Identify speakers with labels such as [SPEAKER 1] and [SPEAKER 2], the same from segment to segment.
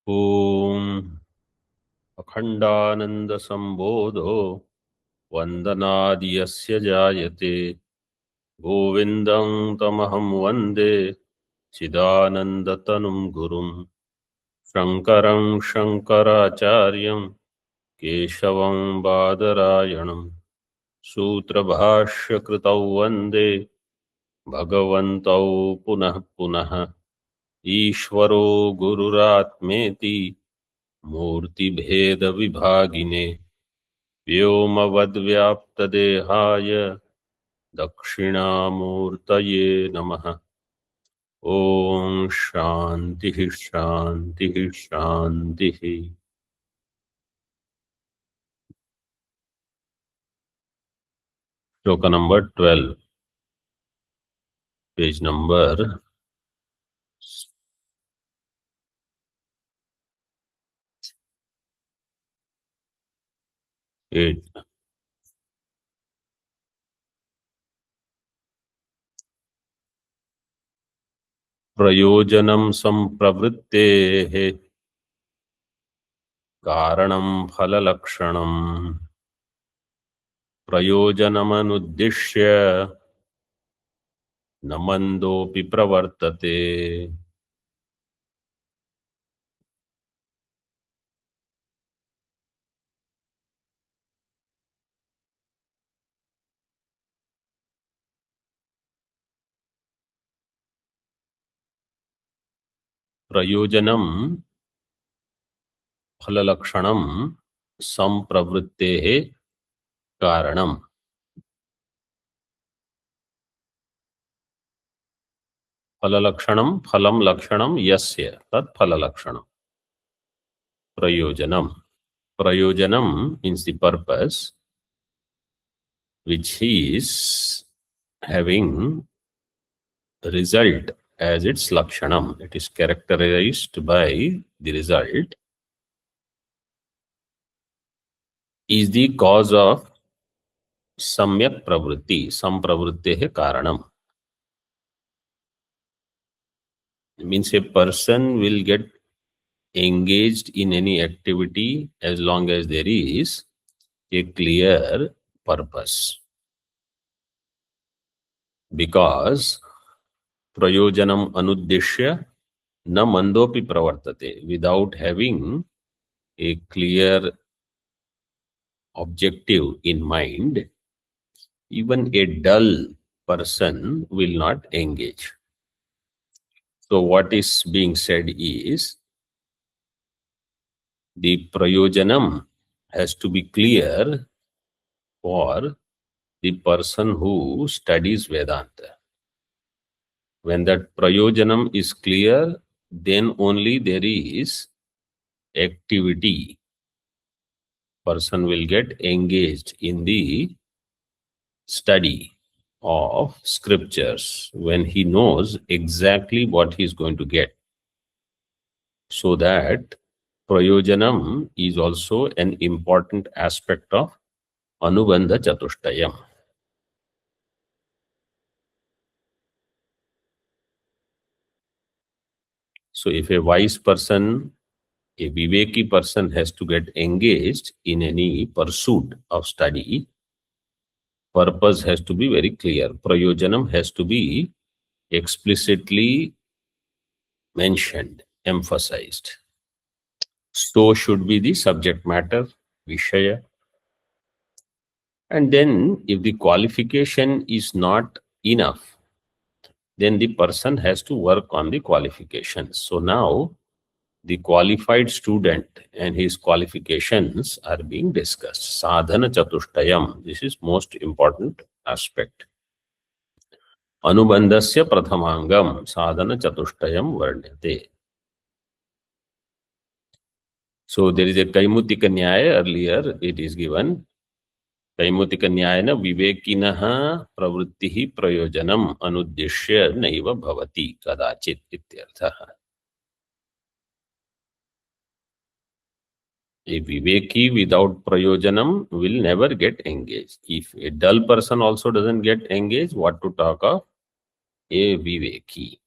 [SPEAKER 1] Om Akhandananda Sambodho Vandanadiyasya Jayate Govindam Tamaham Vande Chidanandatanum Gurum Shankaram Shankaracharyam Keshavam Badarayanam Sutra Bhashya Kritau Vande Bhagavantau Punah Punah Ishvaro Gururatmeti Murti Bheda Vibhagine Vyomavadvyaptadehaaya Dakshinamurtaye Namaha. Om Shanti Shanti Shanti. Shloka number 12, page number 8. Prayojanam sampravrittehe karanam phalalakshanam prayojanamanudishya namandopi pravartate. Prayojanam phalalakshanam sampravrittehe karanam. Phalalakshanam, phalam lakshanam yasya, tat phalalakshanam. Prayojanam. Prayojanam means the purpose which is having result as its lakshanam. It is characterized by the result, is the cause of samyak pravritti, sampravrittehe karanam. It means a person will get engaged in any activity as long as there is a clear purpose. Because prayojanam anuddishya na mandopi pravartate. Without having a clear objective in mind, even a dull person will not engage. So what is being said is, the prayojanam has to be clear for the person who studies Vedanta. When that prayojanam is clear, then only there is activity. Person will get engaged in the study of scriptures when he knows exactly what he is going to get. So that prayojanam is also an important aspect of Anubandha Chatustayam. So if a wise person, a viveki person has to get engaged in any pursuit of study, purpose has to be very clear. Prayojanam has to be explicitly mentioned, emphasized. So should be the subject matter, Vishaya. And then if the qualification is not enough, then the person has to work on the qualifications. So now the qualified student and his qualifications are being discussed. Sadhana Chatustayam, this is most important aspect. Anubandhasya prathamangam sadhana chatustayam varnyate. So there is a Kaimutika Nyaya, earlier it is given. Kaimutika Nyayana vivekinaha pravrittihi prayojanam anuddishya naiva bhavati kadachit ityarthaha. A viveki without prayojanam will never get engaged. If a dull person also doesn't get engaged, what to talk of a viveki?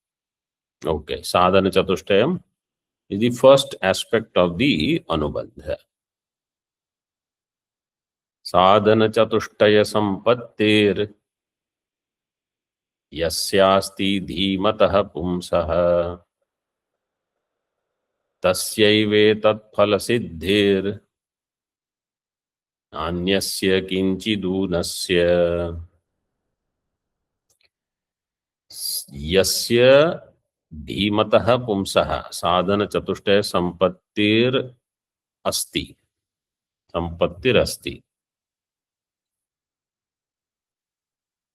[SPEAKER 1] Okay, sadhana chatustayam. is the first aspect of the Anubandha. Sadhana Chatustaya Sampattir Yasyasti Dhimataha Pumsaha Tasyaivetat Phalasiddhir Anyasya Kinchidunasya Yasya Dhimataha Pumsaha Sadhana Chatustaya Sampattir Asti. Sampattir Asti.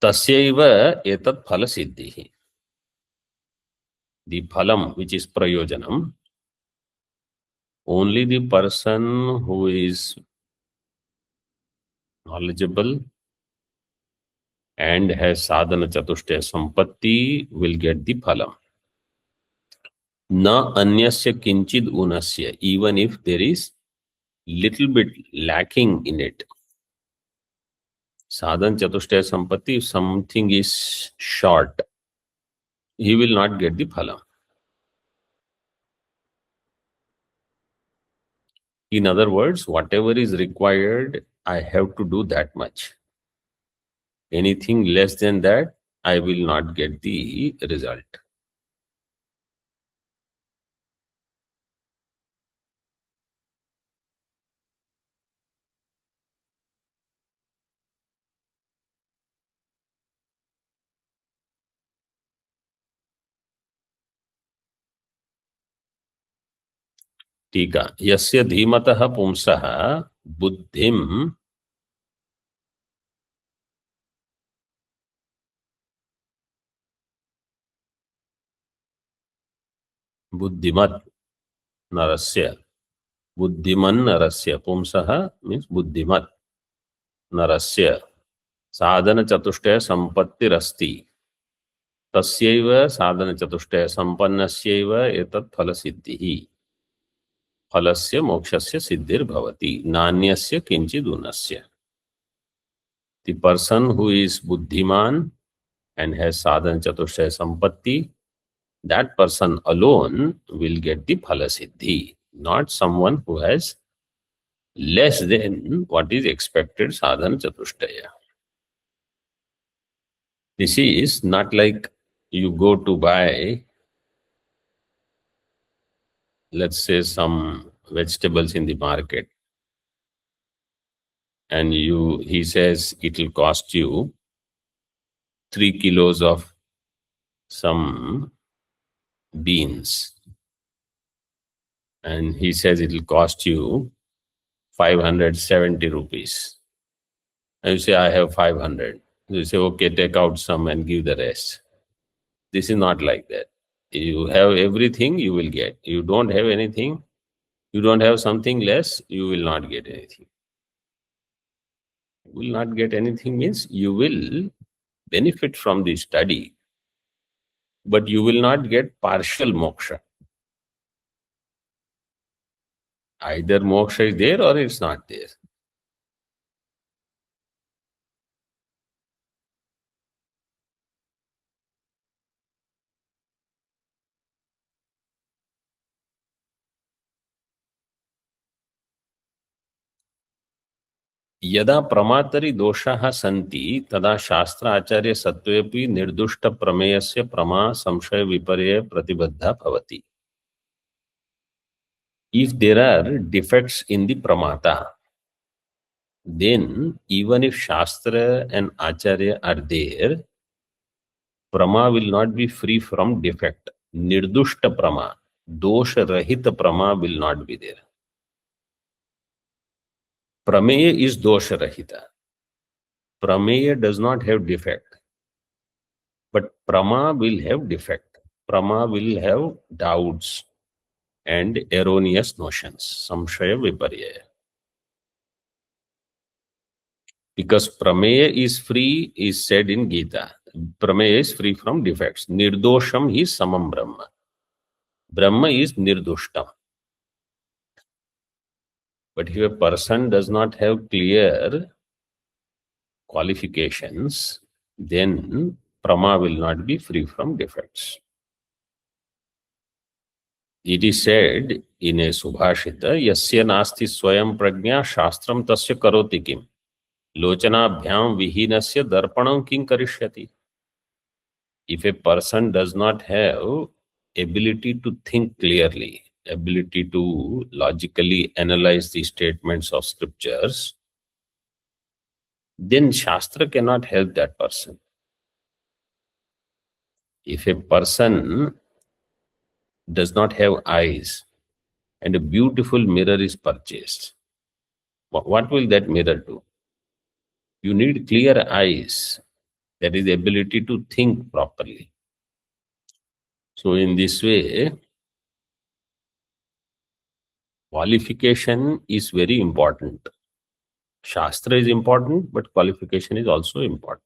[SPEAKER 1] Tasyaiva etat phala siddhi. The phalam, which is prayojanam, only the person who is knowledgeable and has sadhana chatustaya sampatti will get the phalam. Na anyasya kinchid unasya, even if there is little bit lacking in it. Sadhana chatustaya sampatti, if something is short, he will not get the phalam. In other words, whatever is required, I have to do that much. Anything less than that, I will not get the result. tīkā. Yasya dhīmataha pumsaha buddhim buddhimat narasya. Buddhiman narasya. Pumsaha means buddhimat narasya. Sadhana chatustaya sampattir asti. Tasyaiva sadhana chatustaya sampannasyaiva etat phala siddhihi. Phalasya mokshasya siddhir bhavati. Nanyasya kinchidunasya. The person who is buddhiman and has sadhana chatustaya sampatti, that person alone will get the phala siddhi, not someone who has less than what is expected sadhana chatustaya. This is not like you go to buy, let's say, some vegetables in the market, and he says it will cost you 3 kilos of some beans, and he says it will cost you 570 rupees. And you say, I have 500. You say, okay, take out some and give the rest. This is not like that. You have everything, you will get. You don't have anything, you don't have something less, you will not get anything. You will not get anything means you will benefit from the study, but you will not get partial moksha. Either moksha is there or it's not there. यदा प्रमातरि दोषाः सन्ति तदा शास्त्र आचार्य सत्वेपि निर्दुष्ट प्रमेयस्य प्रमा संशय विपर्यय प्रतिबद्धा भवति. If there are defects in the pramata, then even if shastra and acharya are there, prama will not be free from defect. Nirdushta prama, dosha rahita prama will not be there. Prameya is dosha rahita. Prameya does not have defect, but prama will have defect. Prama will have doubts and erroneous notions, samshaya viparyaya. Because prameya is free, is said in Gita. Prameya is free from defects. Nirdosham is samam brahma. Brahma is nirdushtam. But if a person does not have clear qualifications, then prama will not be free from defects. It is said in a Subhashita, Yasya nasti swayam prajna shastram tasya karoti kim. Lochanabhyam vihinasya darpanam kim karishyati. If a person does not have ability to think clearly, ability to logically analyze the statements of scriptures, then Shastra cannot help that person. If a person does not have eyes and a beautiful mirror is purchased, what will that mirror do? You need clear eyes, that is the ability to think properly. So in this way, qualification is very important. Shastra is important, but qualification is also important.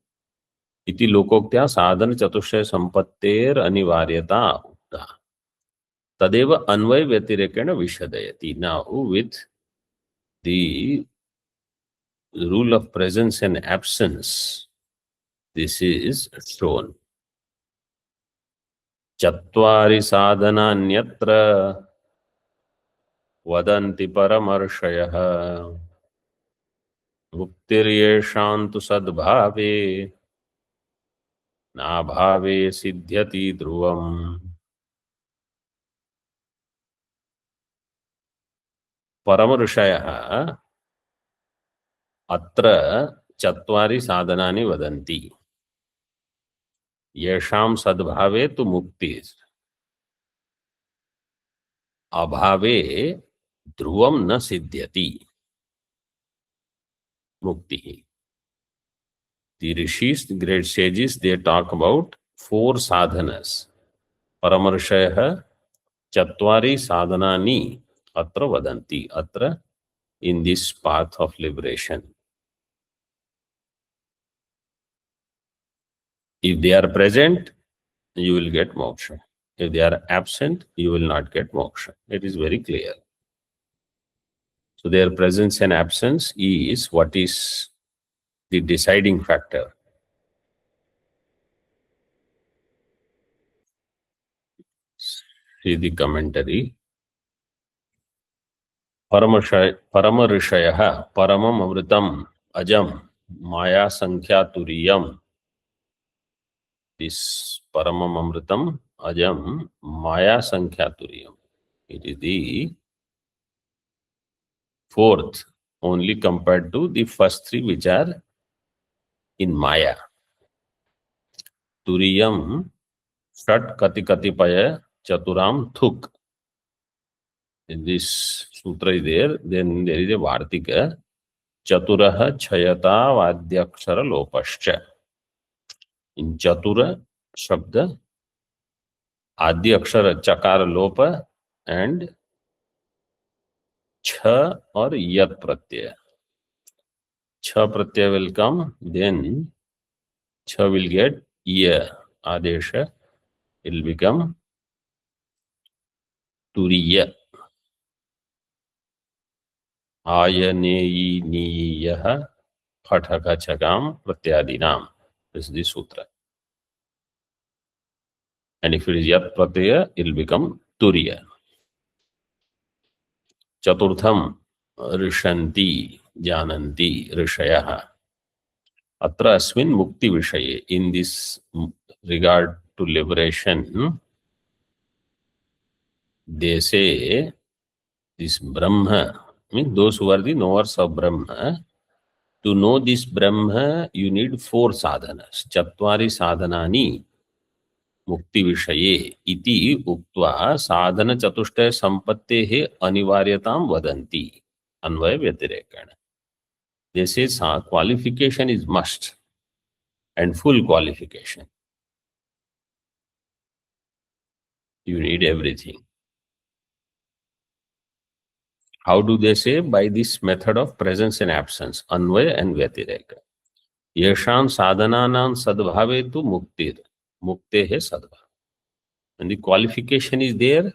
[SPEAKER 1] Iti lokoktya sadhana chatushaya sampattir anivaryata ukta. Tadeva anvay vyatirekena vishadayati. Now, with the rule of presence and absence, this is shown. Chatvari sadhananyatra vadanti paramarshayah muktiryeshantu sadbhave nabhave siddhyati dhruvam. Paramarshayah atra chatvari sadhanani vadanti. Yesham sadbhave tu mukti. Abhave dhruvam na siddhyati. Mukti. The rishis, the great sages, they talk about 4 sadhanas. Paramarshayah chatvari sadhanani atra vadanti. Atra, in this path of liberation. If they are present, you will get moksha. If they are absent, you will not get moksha. It is very clear. So their presence and absence is what is the deciding factor. See the commentary. Paramarishayah paramam amritam ajam maya sankhya turiyam. This paramam amritam ajam maya sankhya turiyam. It is the 4th, only compared to the first 3 which are in Maya. Turiyam Shat Kati Katipaya Chaturam Thuk. In this sutra is there, then there is a Vartika. Chaturaha Chayata Vadyakshara Lopascha. In Chatura Shabda, Adyakshara Chakara Lopa and Cha or Yat Pratyaya. Cha Pratyaya will come, then Cha will get Ya Adesha. It will become Turiya. Ayaneyi niyaha pathaka chakam pratyadinam. This is the sutra. And if it is yat pratyaya, it will become Turiya. Chaturtham rishanti jananti rishayaha. Atra asmin mukti vishaye. In this regard to liberation, they say this Brahma, means those who are the knowers of Brahma. To know this Brahma, you need 4 sadhanas. Chatvari sadhanani mukti vishaye iti uktva sadhana chatushtaya sampattehe anivaryatam vadanti anvaya vyatirekana. They say qualification is must and full qualification. You need everything. How do they say? By this method of presence and absence, anvaya and vyatireka. Yesham sadhananam sadbhave tu muktir. Muktehe sadbhave. And the qualification is there.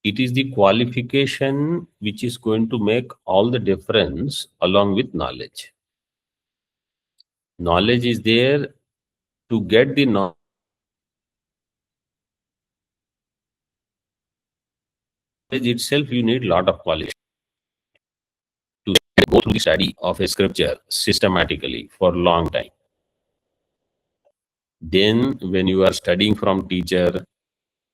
[SPEAKER 1] It is the qualification which is going to make all the difference along with knowledge. Knowledge is there to get the knowledge. itself, you need a lot of qualifications to go through the study of a scripture systematically for a long time. Then when you are studying from teacher,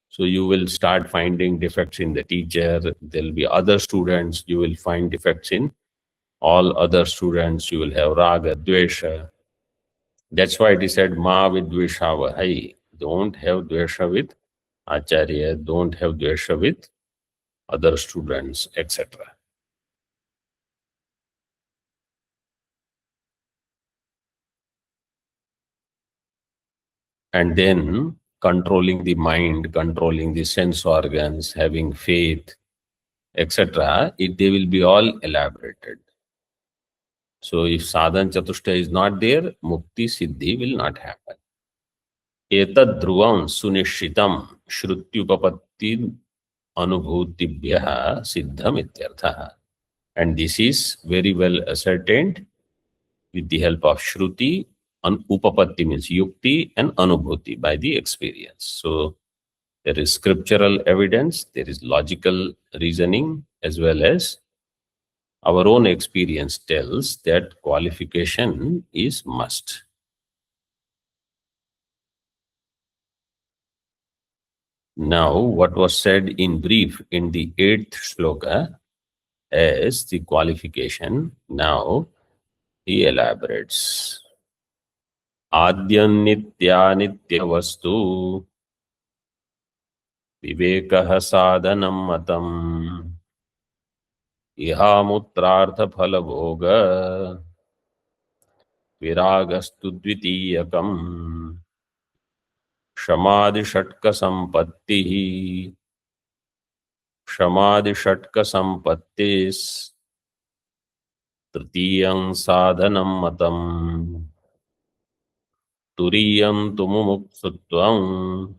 [SPEAKER 1] so you will start finding defects in the teacher. There will be other students, you will find defects in all other students. You will have raga, dvesha. That's why it is said, ma vidveshavahai. Don't have dvesha with acharya, don't have dvesha with other students, etc. And then controlling the mind, controlling the sense organs, having faith, etc., they will be all elaborated. So if Sadhana Chatustaya is not there, Mukti Siddhi will not happen. Etad dhruvam sunishitam shrutyupapatti anubhutibhyaha siddham ityarthaha. And this is very well ascertained with the help of Shruti. Upapatti means yukti, and anubhuti by the experience. So there is scriptural evidence, there is logical reasoning, as well as our own experience tells that qualification is must. Now, what was said in brief in the 8th shloka as the qualification, now he elaborates. Adyan nitya nitya vastu vivekah sadhanam matam ihamutrartha phalabhoga viragastu dvitiyakam shamadhi shatka sampattihi shamadhi shatka sampattis tritiyam sadhanam matam turiyam tumumuksutvam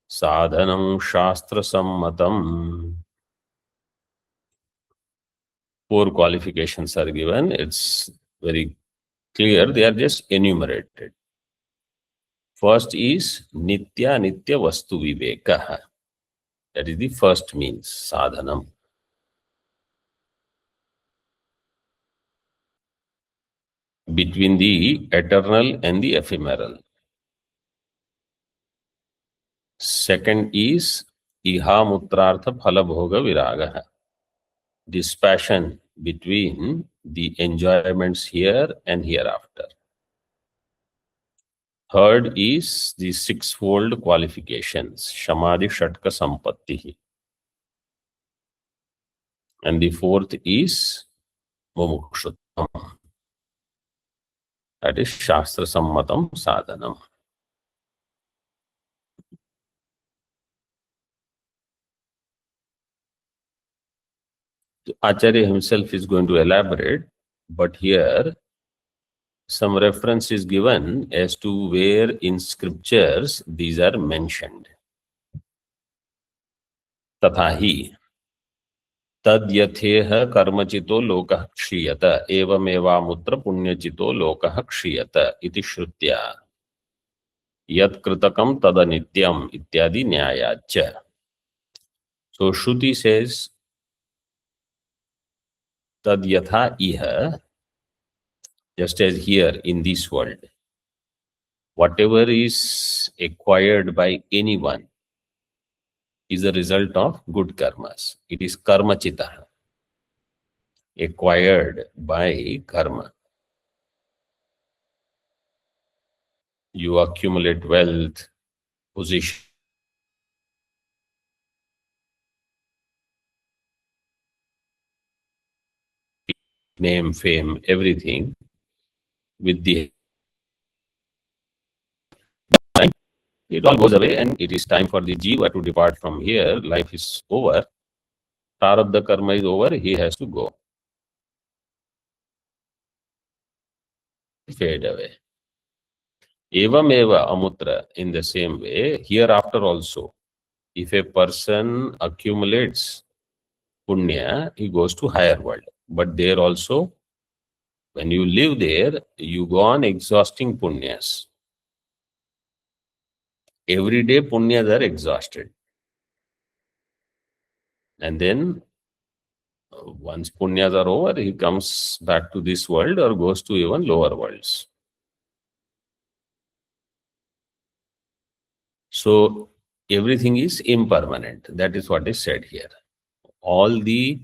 [SPEAKER 1] sadhanam shastra sammatam. 4 qualifications are given. It's very clear. They are just enumerated. First is nitya nitya vastu vivekah. That is the first means, sadhanam. Between the eternal and the ephemeral. Second is ihamutrartha phalabhoga viragaha. Dispassion between the enjoyments here and hereafter. Third is the 6-fold qualifications, Shamadhi Shatka Sampattihi. And the 4th is Mumukshuttam. That is Shastra Sammatam Sadhanam. Acharya himself is going to elaborate, but here some reference is given as to where in scriptures these are mentioned. Tathahi tad yatheha karmachito lokah kshiyata evamevamutra punyachito lokah kshiyata iti shrutya yat kritakam tadanityam ityadi nyayacha. So Shruti says tad yatha iha, just as here in this world, whatever is acquired by anyone is a result of good karmas. It is karmachita, acquired by karma. You accumulate wealth, position, name, fame, everything with the time, it all goes away and it is time for the jiva to depart from here. Life is over. Prarabdha karma is over. He has to go. Fade away. Evam eva amutra, in the same way, hereafter also, if a person accumulates punya, he goes to higher world. But there also, when you live there, you go on exhausting punyas. Every day punyas are exhausted. And then once punyas are over, he comes back to this world or goes to even lower worlds. So everything is impermanent. That is what is said here. All the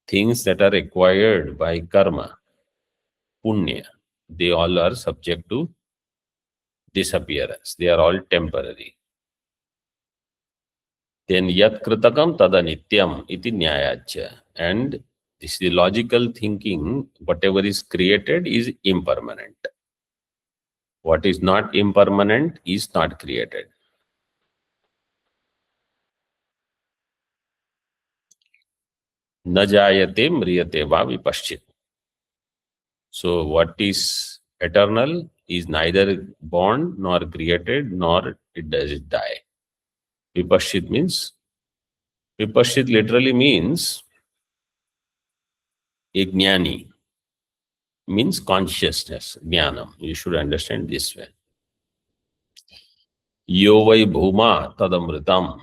[SPEAKER 1] things that are acquired by karma, punya, they all are subject to disappearance. They are all temporary. Then yat kritakam tadanityam iti nyayachya. And this is the logical thinking, whatever is created is impermanent. What is not impermanent is not created. Na jayate mriyate va vipashchit. So what is eternal is neither born nor created nor it does it die. Vipashchit means, vipashchit literally means a jnani, means consciousness, jnanam. You should understand this way. Yo vai bhuma tadamritam,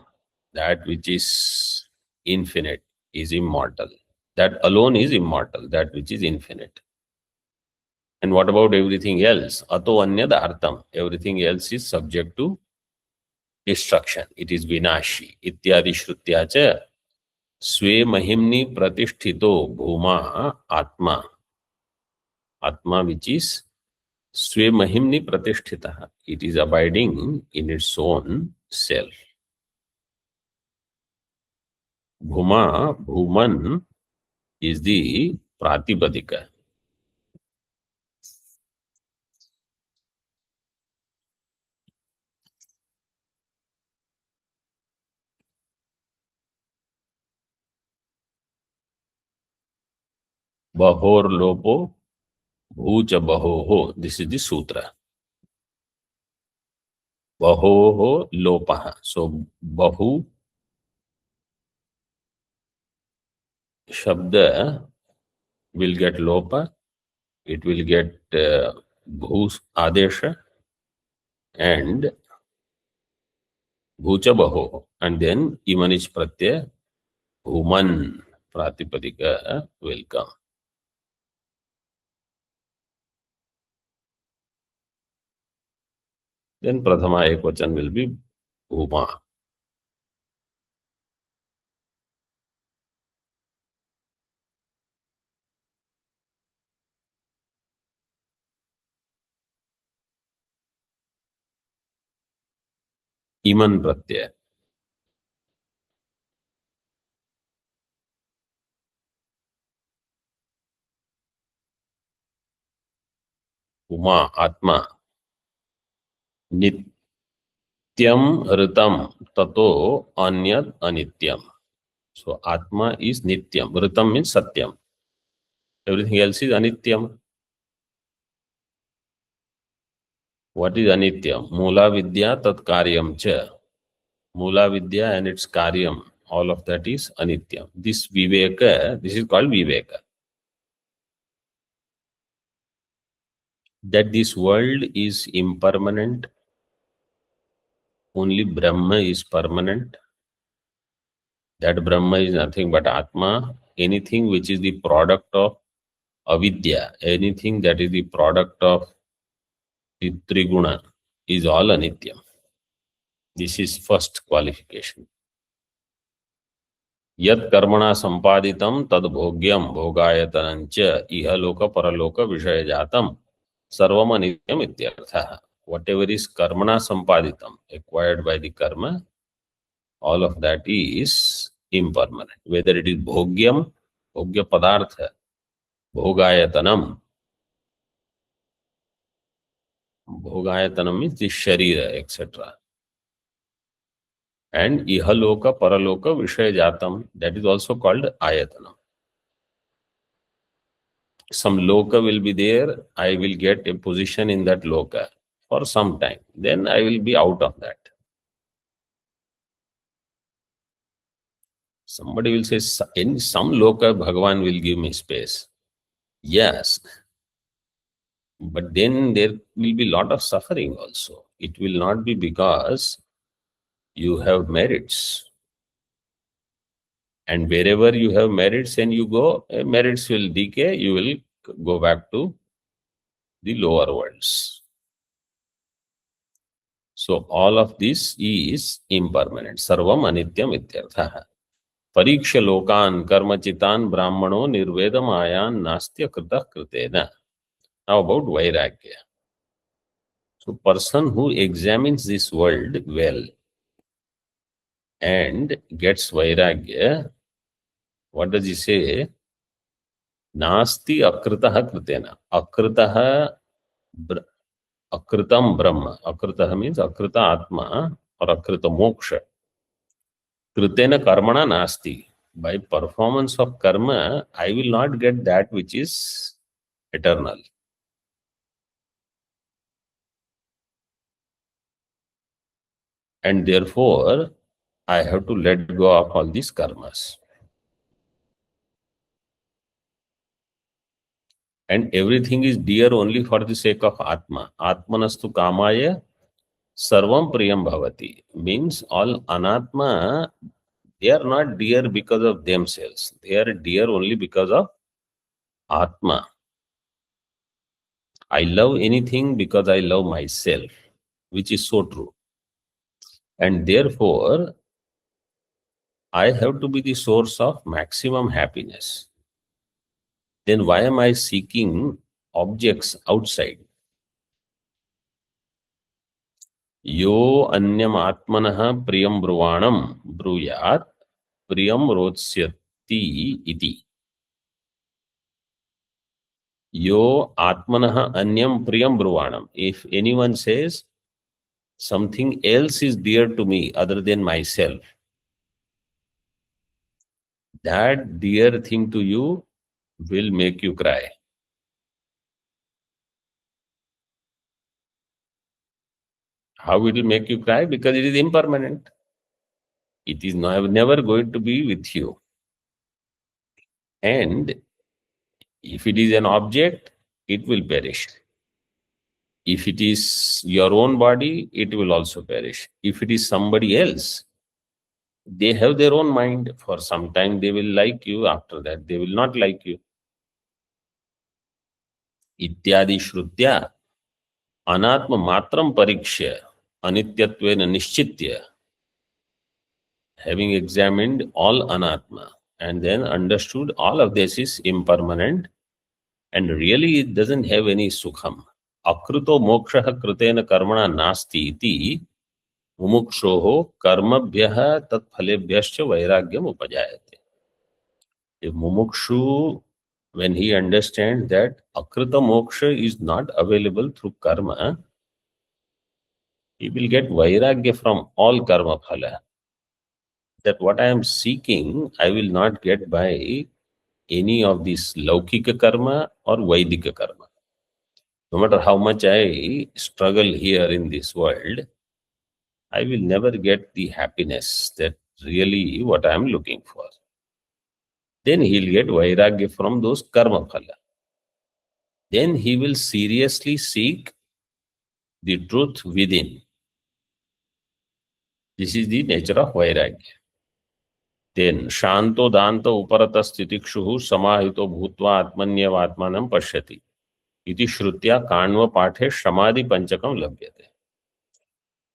[SPEAKER 1] that which is infinite is immortal. That alone is immortal, that which is infinite. And what about everything else? Ato anyad artam. Everything else is subject to destruction. It is vinashi. Ityadi shrutya cha swe mahimni pratisthito bhuma atma. Atma, which is swe mahimni pratisthita. It is abiding in its own self. Bhuma, bhuman is the pratipadika. Bahor lopo bhucha bahoho. This is the sutra. Bahoho lopaha. So bahu shabda will get lopa. It will get bhus adesha and bhucha baho. And then imanich pratyaya bhuman pratipadika will come. Then prathama ekvachan will be bhuma. Iman pratyaya. Uma, Atma. Nityam ritam tato anyad anityam. So Atma is Nityam. Ritam means Satyam. Everything else is Anityam. What is Anityam? Mula Vidya tat karyam cha. Mula Vidya and its karyam, all of that is Anityam. This Viveka, this is called Viveka. That this world is impermanent, only Brahma is permanent. That Brahma is nothing but Atma. Anything which is the product of avidya, anything that is the product of the Triguna is all Anityam. This is first qualification. Yat karmana sampaditam tad bhogyam bhogayatanancha iha loka paraloka vishaya jatam sarvam anityam ityartha. Whatever is karmana sampaditam, acquired by the karma, all of that is impermanent. Whether it is bhogyam, bhogya padartha, bhogayatanam. Bhogayatanam means the sharira, etc. And ihaloka, paraloka, vishaya jatam, that is also called ayatanam. Some loka will be there, I will get a position in that loka for some time. Then I will be out of that. Somebody will say, in some loka, Bhagavan will give me space. Yes. But then there will be a lot of suffering also. It will not be because you have merits. And wherever you have merits and you go, merits will decay, you will go back to the lower worlds. So all of this is impermanent. Sarvam anityam ityartha. Pariksha lokan karmachitan brahmano nirvedamayan nastya krita kritena. Now about vairagya. So person who examines this world well and gets vairagya, what does he say? Nasti akritaha kritena. Akritam Brahma. Akrita means Akrita Atma or Akrita Moksha. Kritena karmana nasti. By performance of karma, I will not get that which is eternal. And therefore, I have to let go of all these karmas. And everything is dear only for the sake of Atma. Atmanastu kamaya sarvam priyam bhavati. Means all anatma, they are not dear because of themselves. They are dear only because of Atma. I love anything because I love myself, which is so true. And therefore, I have to be the source of maximum happiness. Then why am I seeking objects outside? Yo anyam atmanah priyam bruvanam bruyat priyam rodsyati iti. Yo atmanah anyam priyam bruvanam. If anyone says something else is dear to me other than myself, that dear thing to you will make you cry. How it will make you cry? Because it is impermanent. It is never going to be with you. And if it is an object, it will perish. If it is your own body, it will also perish. If it is somebody else, they have their own mind. For some time they will like you, after that they will not like you. Ityadi shrutya anatma matram parikshya anityatvena nishchitya. Having examined all anatma and then understood all of this is impermanent and really it doesn't have any sukham. Akruto mokshaha kritena karmana nasti iti mumukshoho karmabhyaha tat phalebhyascha vairagyam upajayate. A mumukshu, when he understands that akrita moksha is not available through karma, he will get vairagya from all karma phala. That what I am seeking, I will not get by any of this laukika karma or vaidika karma. No matter how much I struggle here in this world, I will never get the happiness that really what I am looking for. Then he'll get vairagya from those karma phala. Then he will seriously seek the truth within. This is the nature of vairagya. Then shanto danta uparata stitikshuhu samahito bhutva atmanyavatmanam pashyati. Iti shrutya kanva pathe samadhi panchakam labhyate.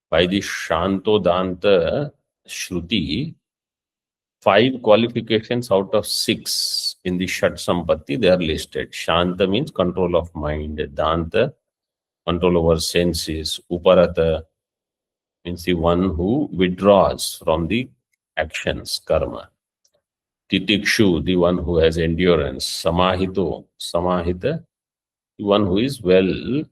[SPEAKER 1] By the shanto danta shruti, 5 qualifications out of 6 in the Shat Sampatti, they are listed. Shanta means control of mind. Danta, control over senses. Uparata means the one who withdraws from the actions, karma. Titikshu, the one who has endurance. Samahito, samahita, the one who is well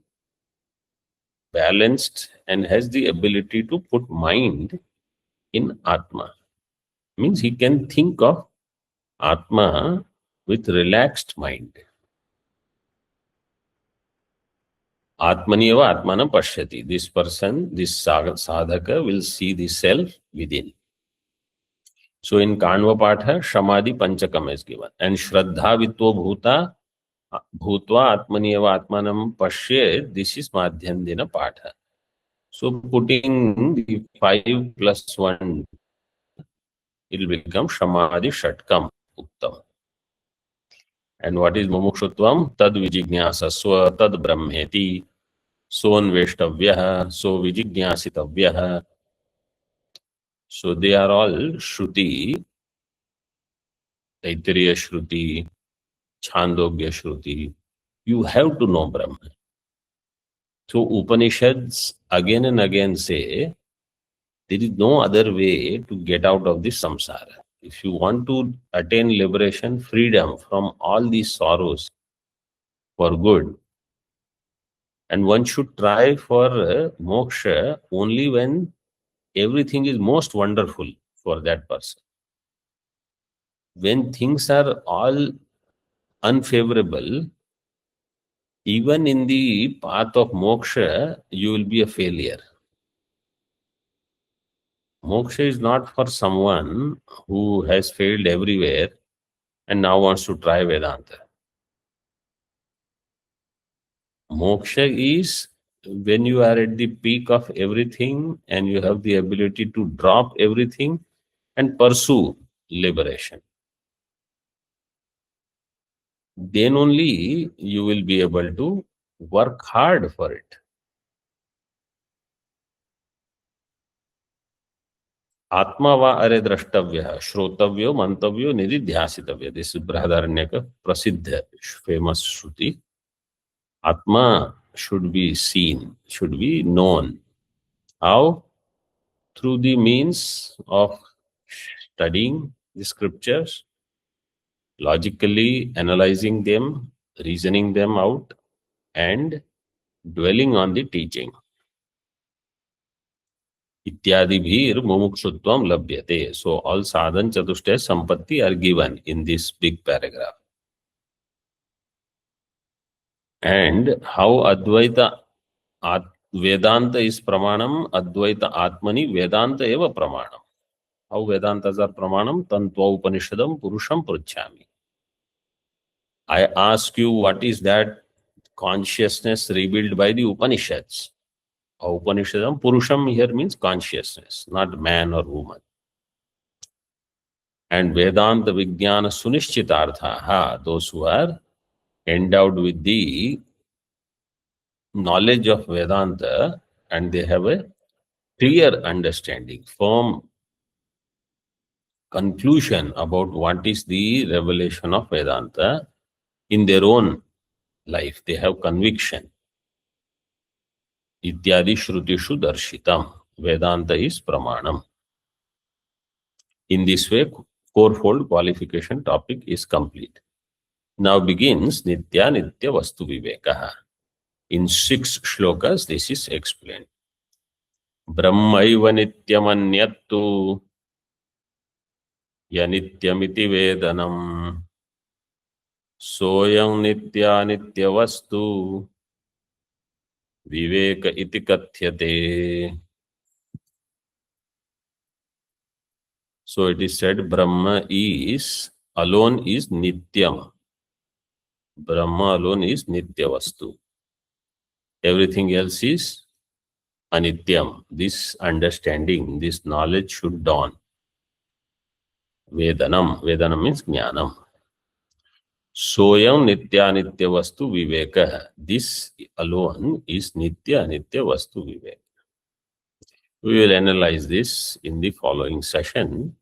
[SPEAKER 1] balanced and has the ability to put mind in Atma. Means he can think of Atma with relaxed mind. Atmaniyava Atmanam Pashyati. This person, this sadhaka will see the self within. So in Kanva Patha, Samadhi Panchakam is given. And Shraddha Vitvo Bhuta Bhutva Atmaniyava Atmanam Pashyet, this is Madhyandina Patha. So putting the 5 plus 1, it will become Samadhi Shatkam Uktam. And what is Mumukshutvam? Tad Vijijñāsasva, Tad Brahmeti, Sonveshtavyaha, So Vijijñāsitavyaha. So they are all Shruti, Taittiriya Shruti, Chandogya Shruti. You have to know Brahman. So Upanishads again and again say, there is no other way to get out of this samsara. If you want to attain liberation, freedom from all these sorrows for good, and one should try for moksha only when everything is most wonderful for that person. When things are all unfavorable, even in the path of moksha, you will be a failure. Moksha is not for someone who has failed everywhere and now wants to try Vedanta. Moksha is when you are at the peak of everything and you have the ability to drop everything and pursue liberation. Then only you will be able to work hard for it. Atma va are drashtavya, shrotavyo, mantavyo, nididhyasitavya. This is Brihadaranyaka, Prasiddha, famous Shruti. Atma should be seen, should be known. How? Through the means of studying the scriptures, logically analyzing them, reasoning them out, and dwelling on the teaching. Ityadibhir mumukshutvam labhyate. So all Sadhana Chatustaya Sampatti are given in this big paragraph. And how Advaita Vedanta is Pramanam, Advaita Atmani Vedanta eva Pramanam. How Vedantas are Pramanam? Tantva Upanishadam Purusham Pruchhami. I ask you, what is that consciousness revealed by the Upanishads? Upanishadam Purusham here means consciousness, not man or woman. And Vedanta Vijnana Sunishchitartha, those who are endowed with the knowledge of Vedanta and they have a clear understanding, firm conclusion about what is the revelation of Vedanta in their own life. They have conviction. Ityadi Shrutishu Darshitam. Vedanta is Pramanam. In this way, fourfold qualification topic is complete. Now begins Nitya Nitya Vastu Vivekaha. In 6 shlokas, this is explained. Brahmaiva Nityamanyattu Yanityamiti Vedanam Soyam Nitya Nitya Vastu Viveka iti Kathyate. So it is said Brahma is alone is Nityam. Brahma alone is Nitya Vastu. Everything else is Anityam. This understanding, this knowledge should dawn. Vedanam. Vedanam means Jnanam. Soyam Nitya Nitya Vastu Viveka. This alone is Nitya Nitya Vastu Viveka. We will analyze this in the following session.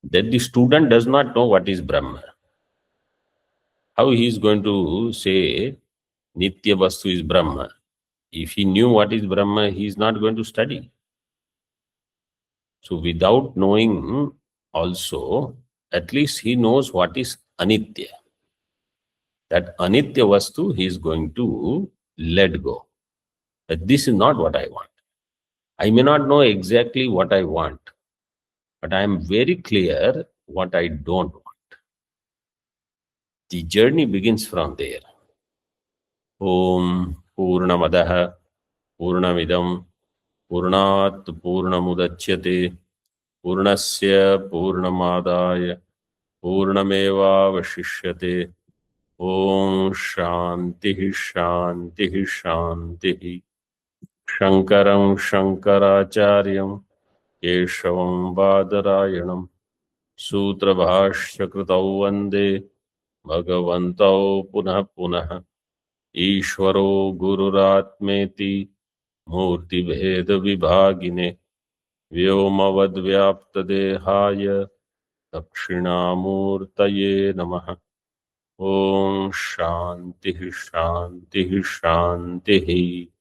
[SPEAKER 1] That the student does not know what is Brahma. How he is going to say Nitya Vastu is Brahma? If he knew what is Brahma, he is not going to study. So without knowing also, at least he knows what is Anitya. That Anitya Vastu he is going to let go. But this is not what I want. I may not know exactly what I want, but I am very clear what I don't want. The journey begins from there. Om Purnamadaha Purnamidam Purnat Purnamudachyate Purnasya Purnamadaya Purnameva Vashishyate. Om Shanti Shanti Shanti. Shankaram Shankaracharyam केशवं बादरायणं सूत्रभाष्यकृतौ वन्दे भगवन्तौ पुनः पुनः। ईश्वरो गुरुरात्मेति मूर्तिभेदविभागिने व्योमवद्व्याप्तदेहाय दक्षिणामूर्तये नमः। ओम शांति शांति शांति।